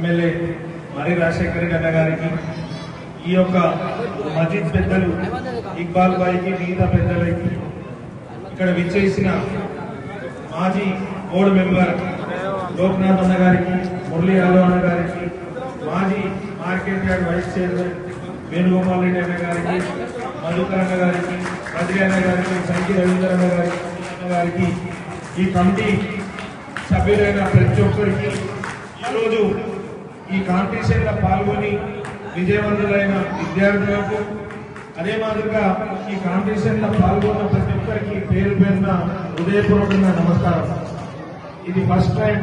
MLA మరి రాజశేఖర్ అన్న గారికి, ఈ యొక్క మస్జిద్ పెద్దలు ఇక్బాల్ భాయ్కి, మిగతా పెద్దలకి, ఇక్కడ విచ్చేసిన మాజీ బోర్డు మెంబర్ లోక్నాథ్ అన్న గారికి, మురళీ యాదవ్ అన్న గారికి, మాజీ market yard vice chairman Venugopal Reddy అన్న గారికి, మధుకర్ అన్న గారికి, బద్రి అన్న గారికి, సంకి రవీంద్ర అన్న గారికి, ఈ కమిటీ సభ్యులైన ప్రతి ఒక్కరికి, ఈరోజు ఈ కాంపిటీషన్ లో పాల్గొని విజయవంతులైన విద్యార్థులకు, అదే మాదిరిగా ఈ కాంపిటీషన్ లో పాల్గొన్న ప్రతి ఒక్కరికి పేరు పేరున హృదయపూర్వకంగా నమస్కారం. ఇది ఫస్ట్ టైం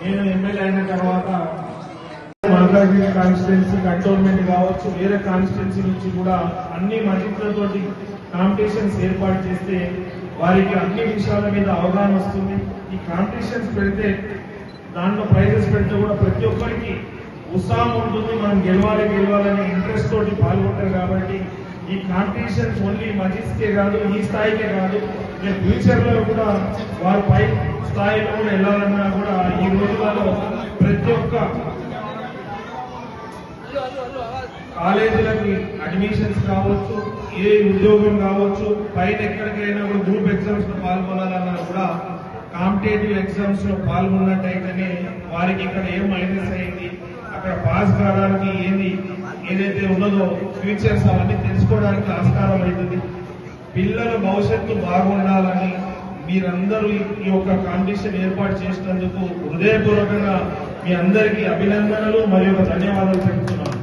నేను ఎమ్మెల్యే అయిన తర్వాత మల్కాజ్గిరి కాన్స్టిట్యున్సీ కంటోన్మెంట్ కావచ్చు, వేరే కాన్స్టిట్యున్సీ నుంచి కూడా అన్ని మస్జిద్లతోటి కాంపిటీషన్స్ ఏర్పాటు చేస్తే వారికి అన్ని విషయాల మీద అవగాహన వస్తుంది. ఈ కాంపిటీషన్స్ పెడితే దాంట్లో ప్రైజెస్ పెడితే కూడా ప్రతి ఒక్కరికి ఉత్సాహం ఉంటుంది, మనం గెలవాలనే ఇంట్రెస్ట్ తోటి పాల్గొంటారు. కాబట్టి ఈ కాంపిటీషన్స్ ఓన్లీ మస్జిద్స్కే కాదు, ఈ స్థాయికే కాదు, నేను ఫ్యూచర్ లో కూడా వారి పై స్థాయిలో కూడా వెళ్ళాలన్నా కూడా ఈ రోజులలో ప్రతి ఒక్క కాలేజీలకి అడ్మిషన్స్ కావచ్చు, ఏ ఉద్యోగం కావచ్చు, పైన ఎక్కడికైనా కూడా గ్రూప్ ఎగ్జామ్స్ లో పాల్గొనాలన్నా కూడా కాంపిటేటివ్ ఎగ్జామ్స్ లో పాల్గొన్నట్టయితేనే వారికి ఇక్కడ ఏం మైనస్ అయింది, అక్కడ పాస్ కావడానికి ఏదైతే ఉన్నదో ఫ్యూచర్స్ అవన్నీ తెలుసుకోవడానికి ఆస్కారం అవుతుంది. పిల్లల భవిష్యత్తు బాగుండాలని మీరందరూ ఈ యొక్క కాంపిటీషన్ ఏర్పాటు చేసినందుకు హృదయపూర్వకంగా మీ అందరికీ అభినందనలు మరియు ధన్యవాదాలు చెబుతున్నాను.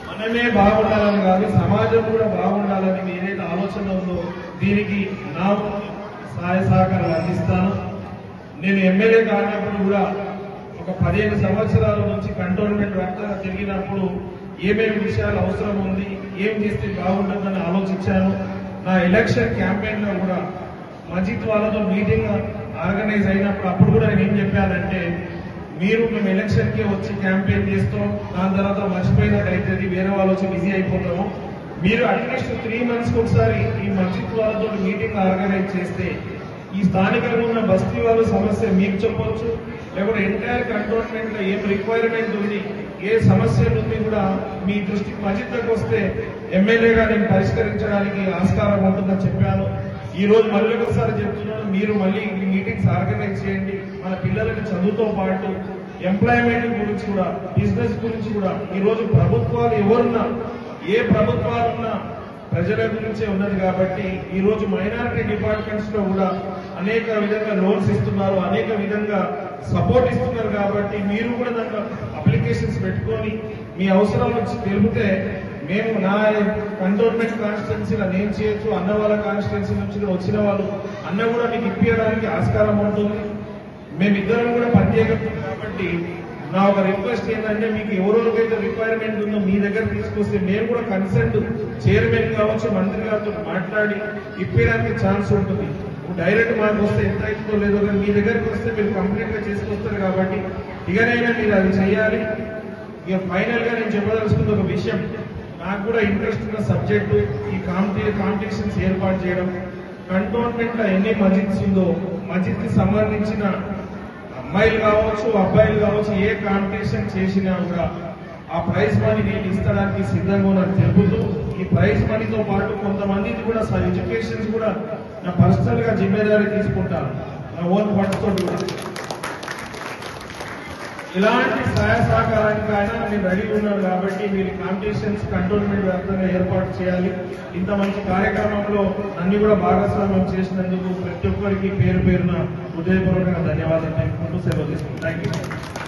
మనమే బాగుండాలని కాదు, సమాజం కూడా బాగుండాలని ఏదైతే ఆలోచన ఉందో దీనికి నా సహాయ సహకారాలు అందిస్తాను. నేను ఎమ్మెల్యే కానప్పుడు కూడా ఒక 15 సంవత్సరాల నుంచి కంటోన్మెంట్ వ్యాప్తంగా తిరిగినప్పుడు ఏమేమి విషయాలు అవసరం ఉంది, ఏం చేస్తే బాగుంటుందని ఆలోచించాను. నా ఎలక్షన్ క్యాంపెయిన్ లో కూడా మస్జిద్ వాళ్ళతో మీటింగ్ ఆర్గనైజ్ అయినప్పుడు అప్పుడు కూడా నేను ఏం చెప్పానంటే, మేము ఎలక్షన్ కి వచ్చి క్యాంపెయిన్ చేస్తాం, దాని తర్వాత మర్చిపోయినట్టు అవుతుంది, వేరే వాళ్ళు వచ్చి బిజీ అయిపోతాము. మీరు అట్లీస్ట్ 3 months ఒకసారి ఈ మస్జిద్ వాళ్ళతో మీటింగ్ ఆర్గనైజ్ చేస్తే ఈ స్థానికంగా ఉన్న బస్తీ వాళ్ళ సమస్య మీకు చెప్పొచ్చు, లేకపోతే ఎంటైర్ కంటోన్మెంట్ లో ఏం రిక్వైర్మెంట్ ఉంది, ఏ సమస్యలు ఉంది కూడా మీ దృష్టికి మస్జిద్కి వస్తే ఎమ్మెల్యేగా నేను పరిష్కరించడానికి ఆస్కారం ఉంటుందని చెప్పాను. ఈ రోజు మళ్ళీ ఒకసారి చెప్తున్నాను, మీరు మళ్ళీ ఈ మీటింగ్స్ ఆర్గనైజ్ చేయండి. మన పిల్లలకి చదువుతో పాటు ఎంప్లాయ్మెంట్ గురించి కూడా, బిజినెస్ గురించి కూడా. ఈ రోజు ప్రభుత్వాలు ఎవరున్నా, ఏ ప్రభుత్వాలున్నా ప్రజల గురించే ఉన్నది. కాబట్టి ఈ రోజు మైనారిటీ డిపార్ట్మెంట్స్ లో కూడా అనేక విధంగా లోన్స్ ఇస్తున్నారు, అనేక విధంగా సపోర్ట్ ఇస్తున్నారు. కాబట్టి మీరు కూడా దాంట్లో అప్లికేషన్స్ పెట్టుకొని మీ అవసరాలు తెలిపితే మేము నా కంటోన్మెంట్ కాన్స్టిట్యున్సీలో నేను చేయొచ్చు, అన్న వాళ్ళ కాన్స్టిట్యున్సీ నుంచి వచ్చిన వాళ్ళు అన్న కూడా మీకు ఇప్పించడానికి ఆస్కారం ఉంటుంది. మేమిద్దరం కూడా పనిచేయగలుగుతాం. కాబట్టి నా ఒక రిక్వెస్ట్ ఏంటంటే, మీకు ఎవరెవరికైతే రిక్వైర్మెంట్ ఉందో మీ దగ్గర తీసుకొస్తే మేము కూడా కన్సల్ట్ చైర్మన్ కావచ్చు, మంత్రి గారితో మాట్లాడి ఇప్పడానికి ఛాన్స్ ఉంటుంది. డైరెక్ట్ మాకు వస్తే ఎంత అవుతుందో లేదో కానీ మీ దగ్గరికి వస్తే మీరు కంప్లీట్ గా చేసుకొస్తారు. కాబట్టి ఇకనైనా మీరు అది చేయాలి. ఇక ఫైనల్ గా నేను చెప్పదలుచుకున్న ఒక విషయం, నాకు కూడా ఇంట్రెస్ట్ ఉన్న సబ్జెక్టు ఈ కాంపిటీషన్స్ ఏర్పాటు చేయడం. కంటోన్మెంట్ లో ఎన్ని మస్జిద్స్ ఉందో మస్జిద్ కి సంబంధించిన అమ్మాయిలు కావచ్చు, అబ్బాయిలు కావచ్చు, ఏ కాంపిటీషన్ చేసినా కూడా ఆ ప్రైజ్ మనీ నేను ఇస్తడానికి సిద్ధంగా ఉన్నాను తెలుపుతూ, ఈ ప్రైజ్ మనీతో పాటు కొంతమందికి కూడా ఎడ్యుకేషన్స్ కూడా నా పర్సనల్ గా జిమ్మేదారీ తీసుకుంటాను, నా ఓన్ ఫండ్స్ తోటి కూడా. ఇలాంటి సహాయ సహకారానికి ఆయన నేను రెడీ ఉన్నాను. కాబట్టి మీరు కాంపిటీషన్స్ కంటోన్మెంట్ వ్యాప్తంగా ఏర్పాటు చేయాలి. ఇంత మంచి కార్యక్రమంలో అన్ని కూడా భాగస్వామ్యం చేసినందుకు ప్రతి ఒక్కరికి పేరు పేరున హృదయపూర్వకంగా ధన్యవాదాలు తెలుపుకుంటూ సెలవు తీసుకుంటాను. Thank you.